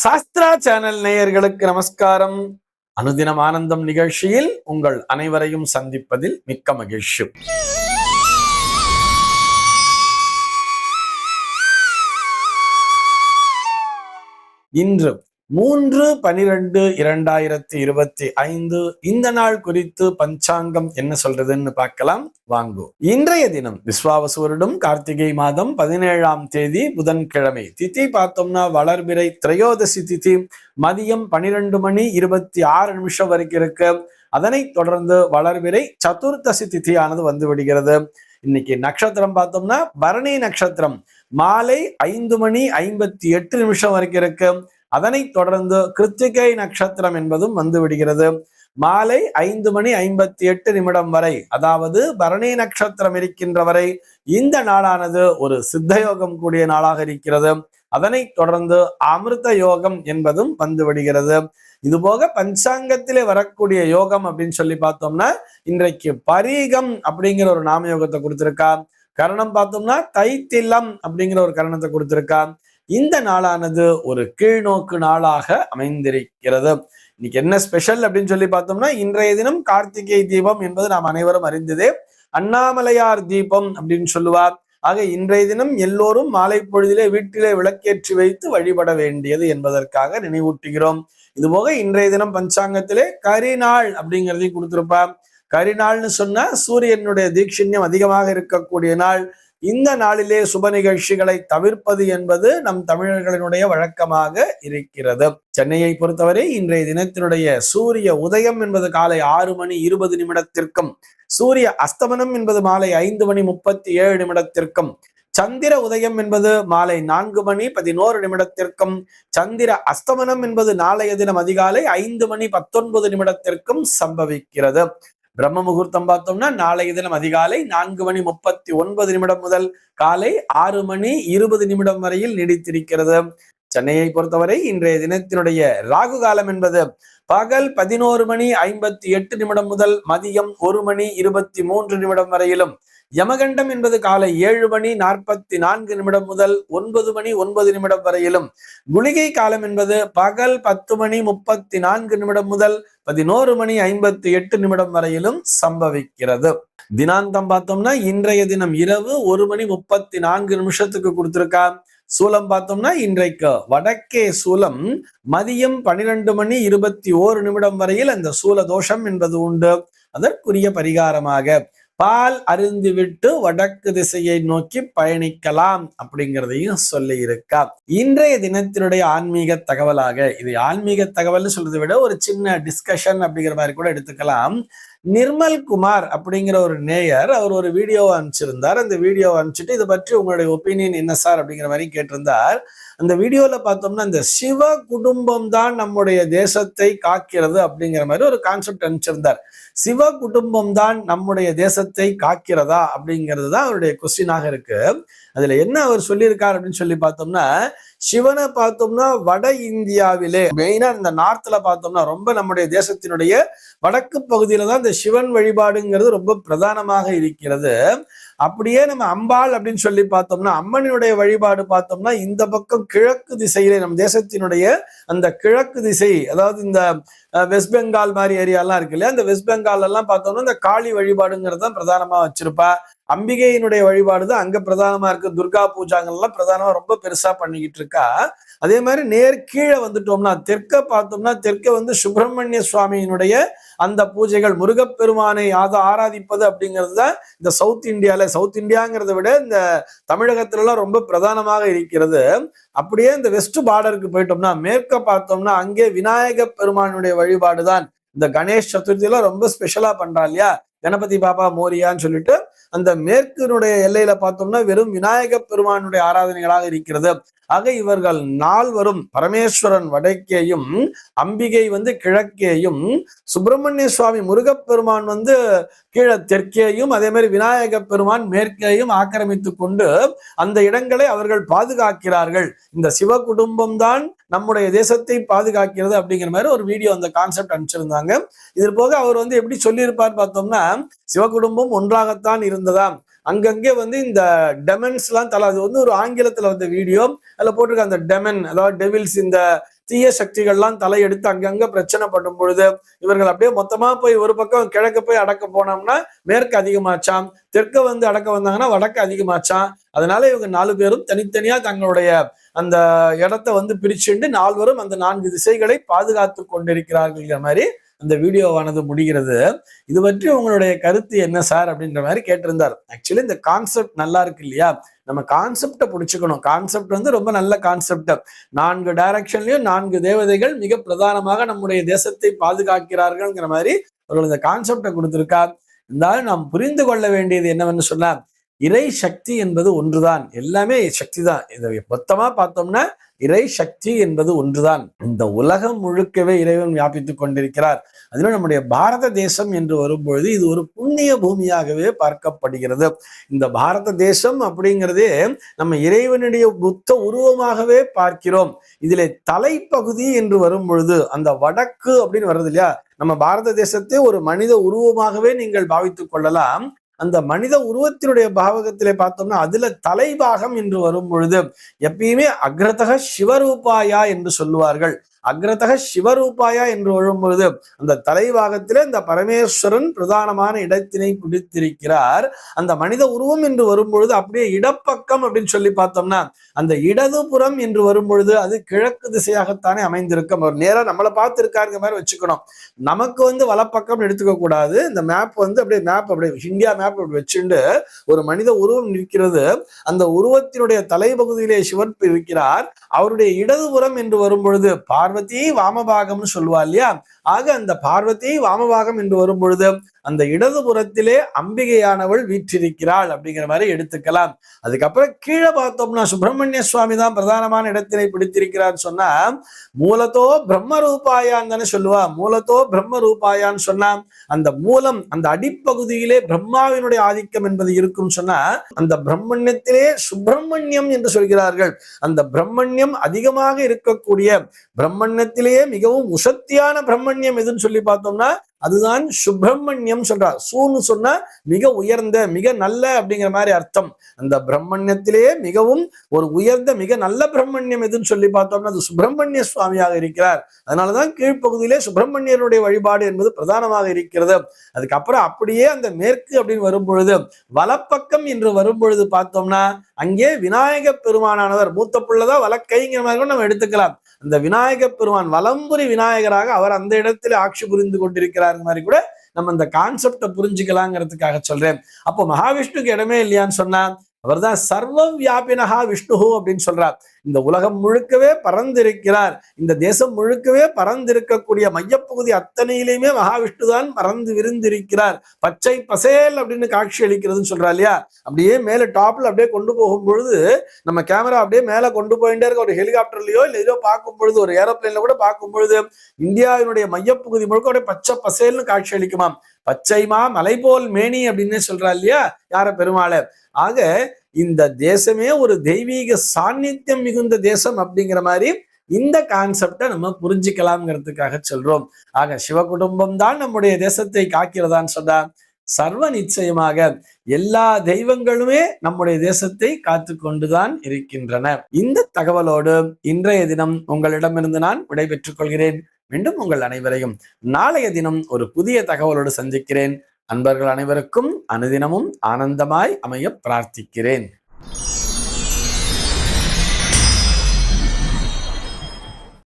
Sastra channel நேயர்களுக்கு நமஸ்காரம். அனுதினம் ஆனந்தம் நிகழ்ச்சியில் உங்கள் அனைவரையும் சந்திப்பதில் மிக்க மகிழ்ச்சி. இன்று 3/12/2025 இந்த நாள் குறித்து பஞ்சாங்கம் என்ன சொல்றதுன்னு பார்க்கலாம் வாங்கோ. இன்றைய தினம் விஸ்வாவசு வருடம் கார்த்திகை மாதம் 17ஆம் தேதி புதன்கிழமை. திதி பார்த்தோம்னா வளர்பிறை திரையோதசி திதி மதியம் 12:26 வரைக்கும் இருக்கு. அதனைத் தொடர்ந்து வளர்பிறை சதுர்த்தசி திதியானது வந்து விடுகிறது. இன்னைக்கு நட்சத்திரம் பார்த்தோம்னா பரணி நட்சத்திரம் மாலை 5:58 வரைக்கும் இருக்கு. அதனைத் தொடர்ந்து கிருத்திகை நட்சத்திரம் என்பதும் வந்து விடுகிறது. மாலை 5:58 வரை, அதாவது பரணி நட்சத்திரம் இருக்கின்ற வரை இந்த நாளானது ஒரு சித்தயோகம் கூடிய நாளாக இருக்கிறது. அதனைத் தொடர்ந்து அமிர்த யோகம் என்பதும் வந்து விடுகிறது. இதுபோக பஞ்சாங்கத்திலே வரக்கூடிய யோகம் அப்படின்னு சொல்லி பார்த்தோம்னா இன்றைக்கு பரீகம் அப்படிங்கிற ஒரு நாம யோகத்தை கொடுத்திருக்கா. கரணம் பார்த்தோம்னா தைத்திலம் அப்படிங்கிற ஒரு கரணத்தை கொடுத்திருக்கா. இந்த நாளானது ஒரு கீழ்நோக்கு நாளாக அமைந்திருக்கிறது. இன்னைக்கு என்ன ஸ்பெஷல் அப்படின்னு சொல்லி பார்த்தோம்னா இன்றைய தினம் கார்த்திகை தீபம் என்பது நாம் அனைவரும் அறிந்ததே. அண்ணாமலையார் தீபம் அப்படின்னு சொல்லுவார். ஆக இன்றைய தினம் எல்லோரும் மாலை பொழுதிலே வீட்டிலே விளக்கேற்றி வைத்து வழிபட வேண்டியது என்பதற்காக நினைவூட்டுகிறோம். இதுபோக இன்றைய தினம் பஞ்சாங்கத்திலே கரிநாள் அப்படிங்கிறதையும் கொடுத்திருப்பார். கரிநாள்னு சொன்னா சூரியனுடைய தீட்சிண்யம் அதிகமாக இருக்கக்கூடிய நாள். இந்த நாளிலே சுப நிகழ்ச்சிகளை தவிர்ப்பது என்பது நம் தமிழர்களினுடைய வழக்கமாக இருக்கிறது. சென்னையை பொறுத்தவரை இன்றைய தினத்தினுடைய சூரிய உதயம் என்பது காலை 6:20 சூரிய அஸ்தமனம் என்பது மாலை 5:37 சந்திர உதயம் என்பது மாலை 4:11 சந்திர அஸ்தமனம் என்பது நாளைய தினம் அதிகாலை 5:19 சம்பவிக்கிறது. பிரம்ம முகூர்த்தம் பார்த்தோம்னா நாளைய தினம் அதிகாலை 4:39 முதல் காலை 6:20 வரையில் நீடித்திருக்கிறது. சென்னையை பொறுத்தவரை இன்றைய தினத்தினுடைய ராகு காலம் என்பது பகல் 11:58 முதல் மதியம் 1:23 வரையிலும், யமகண்டம் என்பது காலை 7:44 முதல் 9:09 வரையிலும், குளிகை காலம் என்பது பகல் 10:34 முதல் 11:58 வரையிலும் சம்பவிக்கிறது. தினாந்தம் பார்த்தோம்னா இன்றைய தினம் இரவு 1:34 கொடுத்திருக்கா. சூலம் பார்த்தோம்னா இன்றைக்கு வடக்கே சூலம் மதியம் 12:21 வரையில் அந்த சூல தோஷம் என்பது உண்டு. அதற்குரிய பரிகாரமாக பால் அருந்திவிட்டு வடக்கு திசையை நோக்கி பயணிக்கலாம் அப்படிங்கிறதையும் சொல்லி இருக்கா. இன்றைய தினத்தினுடைய ஆன்மீக தகவலாக, இது ஆன்மீக தகவல்னு சொல்றதை விட ஒரு சின்ன டிஸ்கஷன் அப்படிங்கிற மாதிரி கூட எடுத்துக்கலாம். நிர்மல் குமார் அப்படிங்கிற ஒரு நேயர் அவர் ஒரு வீடியோவை அனுப்பிச்சிருந்தார். அந்த வீடியோவை அனுப்பிச்சுட்டு இதை பற்றி உங்களுடைய ஒப்பீனியன் என்ன சார் அப்படிங்கிற மாதிரி கேட்டிருந்தார். அந்த வீடியோல பார்த்தோம்னா இந்த சிவ குடும்பம் தான் நம்முடைய தேசத்தை காக்கிறது அப்படிங்கிற மாதிரி ஒரு கான்செப்ட் அனுப்பிச்சிருந்தார். சிவ குடும்பம் தான் நம்முடைய தேசத்தை காக்கிறதா அப்படிங்கிறது தான் அவருடைய கொஸ்டினாக இருக்கு. அதுல என்ன அவர் சொல்லியிருக்கார் அப்படின்னு சொல்லி பார்த்தோம்னா, சிவனை பார்த்தோம்னா வட இந்தியாவிலே மெயினா இந்த நார்த்ல பார்த்தோம்னா ரொம்ப நம்முடைய தேசத்தினுடைய வடக்கு பகுதியில தான் இந்த சிவன் வழிபாடுங்கிறது ரொம்ப பிரதானமாக இருக்கிறது. அப்படியே நம்ம அம்பாள் அப்படின்னு சொல்லி பார்த்தோம்னா அம்மனுடைய வழிபாடு பார்த்தோம்னா இந்த பக்கம் கிழக்கு திசையிலே நம்ம தேசத்தினுடைய அந்த கிழக்கு திசை, அதாவது இந்த வெஸ்ட் பெங்கால் மாதிரி ஏரியாலாம் இருக்கு இல்லையா, அந்த வெஸ்ட் பெங்கால் எல்லாம் பார்த்தோம்னா இந்த காளி வழிபாடுங்கிறது தான் பிரதானமா வச்சிருப்பா. அம்பிகையினுடைய வழிபாடு தான் அங்க பிரதானமா இருக்கு. துர்கா பூஜாங்கள்லாம் பிரதானமா ரொம்ப பெருசா பண்ணிக்கிட்டு இருக்கா. அதே மாதிரி நேர் கீழே வந்துட்டோம்னா தெற்க பார்த்தோம்னா தெற்க வந்து சுப்பிரமணிய சுவாமியினுடைய அந்த பூஜைகள், முருகப்பெருமானை ஆராதிப்பது அப்படிங்கிறது தான் இந்த சவுத் இந்தியாங்கிறத விட இந்த தமிழகத்துல எல்லாம் ரொம்ப பிரதானமாக இருக்கிறது. அப்படியே இந்த வெஸ்ட் பார்டருக்கு போயிட்டோம்னா மேற்க பார்த்தோம்னா அங்கே விநாயக பெருமானுடைய வழிபாடு தான் இந்த கணேஷ் சதுர்த்தியெல்லாம் ரொம்ப ஸ்பெஷலா பண்றா இல்லையா, கணபதி பாபா மோரியான்னு சொல்லிட்டு அந்த மேற்கினுடைய எல்லையில பார்த்தோம்னா வெறும் விநாயக பெருமானுடைய ஆராதனைகளாக இருக்கிறது. ஆக இவர்கள் நால்வரும் பரமேஸ்வரன் வடக்கேயும், அம்பிகை வந்து கிழக்கேயும், சுப்பிரமணிய சுவாமி முருகப்பெருமான் வந்து கீழே தெற்கேயும், அதே மாதிரி விநாயக பெருமான் மேற்கேயும் ஆக்கிரமித்து கொண்டு அந்த இடங்களை அவர்கள் பாதுகாக்கிறார்கள். இந்த சிவ குடும்பம் தான் நம்முடைய தேசத்தை பாதுகாக்கிறது அப்படிங்கிற மாதிரி ஒரு வீடியோ அந்த கான்செப்ட் அனுப்பிச்சிருந்தாங்க. இது போக அவர் வந்து எப்படி சொல்லியிருப்பார் பார்த்தோம்னா, சிவ குடும்பம் ஒன்றாகத்தான் இருந்ததா, அங்கங்கே வந்து இந்த டெமன்ஸ் எல்லாம் அது வந்து ஒரு ஆங்கிலத்துல வந்த வீடியோ, அதுல போட்டிருக்க அந்த டெமன், அதாவது டெவில்ஸ், இந்த தீய சக்திகள்லாம் தலையெடுத்து அங்கங்க பிரச்சனை பண்ணும் பொழுது இவர்கள் அப்படியே மொத்தமா போய் ஒரு பக்கம் கிழக்கு போய் அடக்க போனோம்னா மேற்கு அதிகமாச்சாம், தெற்க வந்து அடக்க வந்தாங்கன்னா வடக்கு அதிகமாச்சாம். அதனால இவங்க 4 பேரும் தனித்தனியா தங்களுடைய அந்த இடத்தை வந்து பிரிச்சுண்டு 4வரும் அந்த 4 திசைகளை பாதுகாத்து கொண்டிருக்கிறார்கள் மாதிரி அந்த வீடியோவானது முடிகிறது. இது பற்றி உங்களுடைய கருத்து என்ன சார் அப்படின்ற மாதிரி கேட்டிருந்தார். ஆக்சுவலி இந்த கான்செப்ட் நல்லா இருக்கு இல்லையா? நம்ம கான்செப்டை பிடிச்சுக்கணும். கான்செப்ட் வந்து ரொம்ப நல்ல கான்செப்ட். 4 டைரக்ஷன்லயும் 4 தேவதைகள் மிக பிரதானமாக நம்முடைய தேசத்தை பாதுகாக்கிறார்கள்ங்கிற மாதிரி அவர்கள் இந்த கான்செப்டை கொடுத்திருக்கார். இருந்தாலும் நாம் புரிந்து கொள்ள வேண்டியது என்னவென்று சொன்னா, இறை சக்தி என்பது ஒன்றுதான். எல்லாமே சக்தி தான். இதை மொத்தமா பார்த்தோம்னா இறை சக்தி என்பது ஒன்றுதான். இந்த உலகம் முழுக்கவே இறைவன் வியாபித்துக் கொண்டிருக்கிறார். அதிலும் நம்முடைய பாரத தேசம் என்று வரும்பொழுது இது ஒரு புண்ணிய பூமியாகவே பார்க்கப்படுகிறது. இந்த பாரத தேசம் அப்படிங்கிறதே நம்ம இறைவனுடைய புத்த உருவமாகவே பார்க்கிறோம். இதிலே தலைப்பகுதி என்று வரும் பொழுது அந்த வடக்கு அப்படின்னு வர்றது இல்லையா? நம்ம பாரத தேசத்தை ஒரு மனித உருவமாகவே நீங்கள் பாவித்துக் கொள்ளலாம். அந்த மனித உருவத்தினுடைய பாவகத்திலே பார்த்தோம்னா அதுல தலைபாகம் என்று வரும் பொழுது எப்பயுமே அக்ரதக சிவரூபாயா என்று சொல்லுவார்கள். அக்ரதக சிவரூபாயா என்று வரும்பொழுது அந்த தலைபாகத்திலே இந்த பரமேஸ்வரன் பிரதானமான இடத்தினை பிடித்திருக்கிறார். அந்த மனித உருவம் என்று வரும்பொழுது அப்படியே இடப்பக்கம் அப்படின்னு சொல்லி பார்த்தோம்னா அந்த இடதுபுறம் என்று வரும்பொழுது அது கிழக்கு திசையாகத்தானே அமைந்திருக்கும். அவர் நேரா நம்மளை பார்த்து இருக்காருங்க மாதிரி வச்சுக்கணும். நமக்கு வந்து வலப்பக்கம் எடுத்துக்க கூடாது. இந்த மேப் வந்து அப்படியே மேப் அப்படியே இந்தியா மேப் அப்படி வச்சுண்டு ஒரு மனித உருவம் நிற்கிறது. அந்த உருவத்தினுடைய தலைப்பகுதியிலே சிவன் இருக்கிறார். அவருடைய இடதுபுறம் என்று வரும்பொழுது பார்வதி வாமபாகம்னு சொல்லுவா இல்லையா? ஆக அந்த பார்வதி வாமபாகம் என்று வரும் பொழுது அந்த இடதுபுறத்திலே அம்பிகையானவள் வீற்றிருக்கிறாள் அப்படிங்கிற மாதிரி எடுத்துக்கலாம். அதுக்கப்புறம் கீழே பார்த்தோம்னா சுப்பிரமணிய சுவாமி தான் பிரதானமான இடத்தினை பிடித்திருக்கிறான்னு சொன்னா மூலத்தோ பிரம்ம ரூபாயான்னு தானே சொல்லுவா. மூலத்தோ பிரம்ம ரூபாயான்னு சொன்னா அந்த மூலம் அந்த அடிப்பகுதியிலே பிரம்மாவினுடைய ஆதிக்கம் என்பது இருக்கும் சொன்னா அந்த பிரம்மண்யத்திலே சுப்பிரமணியம் என்று சொல்கிறார்கள். அந்த பிரம்மண்யம் அதிகமாக இருக்கக்கூடிய பிரம்மண்யத்திலேயே மிகவும் உசத்தியான பிரம்மண்யம் எதுன்னு சொல்லி பார்த்தோம்னா அதுதான் சுப்பிரமணியம் சொல்றார். சூன்னு சொன்னா மிக உயர்ந்த மிக நல்ல அப்படிங்கிற மாதிரி அர்த்தம். அந்த பிரம்மண்யத்திலேயே மிகவும் ஒரு உயர்ந்த மிக நல்ல பிரம்மண்யம் எதுன்னு சொல்லி பார்த்தோம்னா அது சுப்பிரமணிய சுவாமியாக இருக்கிறார். அதனாலதான் கீழ்ப்பகுதியிலே சுப்பிரமணியனுடைய வழிபாடு என்பது பிரதானமாக இருக்கிறது. அதுக்கப்புறம் அப்படியே அந்த மேற்கு அப்படின்னு வரும் பொழுது வலப்பக்கம் என்று வரும் பொழுது பார்த்தோம்னா அங்கே விநாயக பெருமானானவர் மூத்த பிள்ளைதான் வலக்கைங்கிற மாதிரி கூட நம்ம எடுத்துக்கலாம். அந்த விநாயக பெருமான் வலம்புரி விநாயகராக அவர் அந்த இடத்துல ஆட்சி புரிந்து கொண்டிருக்கிறார் மாதிரி கூட நம்ம இந்த கான்செப்டை புரிஞ்சுக்கலாங்கிறதுக்காக சொல்றேன். அப்போ மகாவிஷ்ணுக்கு இடமே இல்லையான்னு சொன்னா அவர்தான் சர்வ வியாபினஹா விஷ்ணு அப்படின்னு சொல்றார். இந்த உலகம் முழுக்கவே பறந்திருக்கிறார். இந்த தேசம் முழுக்கவே பறந்திருக்கக்கூடிய மையப்பகுதி அத்தனையிலையுமே மகாவிஷ்ணு தான் பறந்து விரிந்திருக்கிறார். பச்சை பசேல் அப்படின்னு காட்சி அளிக்கிறதுன்னு சொல்றா இல்லையா? அப்படியே மேல டாப்ல அப்படியே கொண்டு போகும் பொழுது நம்ம கேமரா அப்படியே மேல கொண்டு போயிட்டே இருக்க ஒரு ஹெலிகாப்டர்லயோ இல்ல ஏதோ பார்க்கும் பொழுது ஒரு ஏரோப்ளைன்ல கூட பார்க்கும் பொழுது இந்தியாவினுடைய மையப்பகுதி முழுக்க அப்படியே பச்சை பசேல்னு காட்சி அளிக்குமாம். பச்சைமா மலை போல் மேனி அப்படின்னு சொல்றா இல்லையா யார பெருமாளை. ஆக இந்த தேசமே ஒரு தெய்வீக சாநித்தியம் மிகுந்த தேசம் அப்படிங்கிற மாதிரி இந்த கான்செப்டை நம்ம புரிஞ்சுக்கலாம்ங்கிறதுக்காக சொல்றோம். ஆக சிவ குடும்பம் தான் நம்முடைய தேசத்தை காக்கிறதான்னு சொன்னா சர்வ நிச்சயமாக எல்லா தெய்வங்களுமே நம்முடைய தேசத்தை காத்து கொண்டுதான் இருக்கின்றன. இந்த தகவலோடு இன்றைய தினம் உங்களிடமிருந்து நான் விடைபெற்றுக் கொள்கிறேன். மீண்டும் உங்கள் அனைவரையும் நாளைய தினம் ஒரு புதிய தகவலோடு சந்திக்கிறேன். அன்பர்கள் அனைவருக்கும் அனுதினமும் ஆனந்தமாய் அமைய பிரார்த்திக்கிறேன்.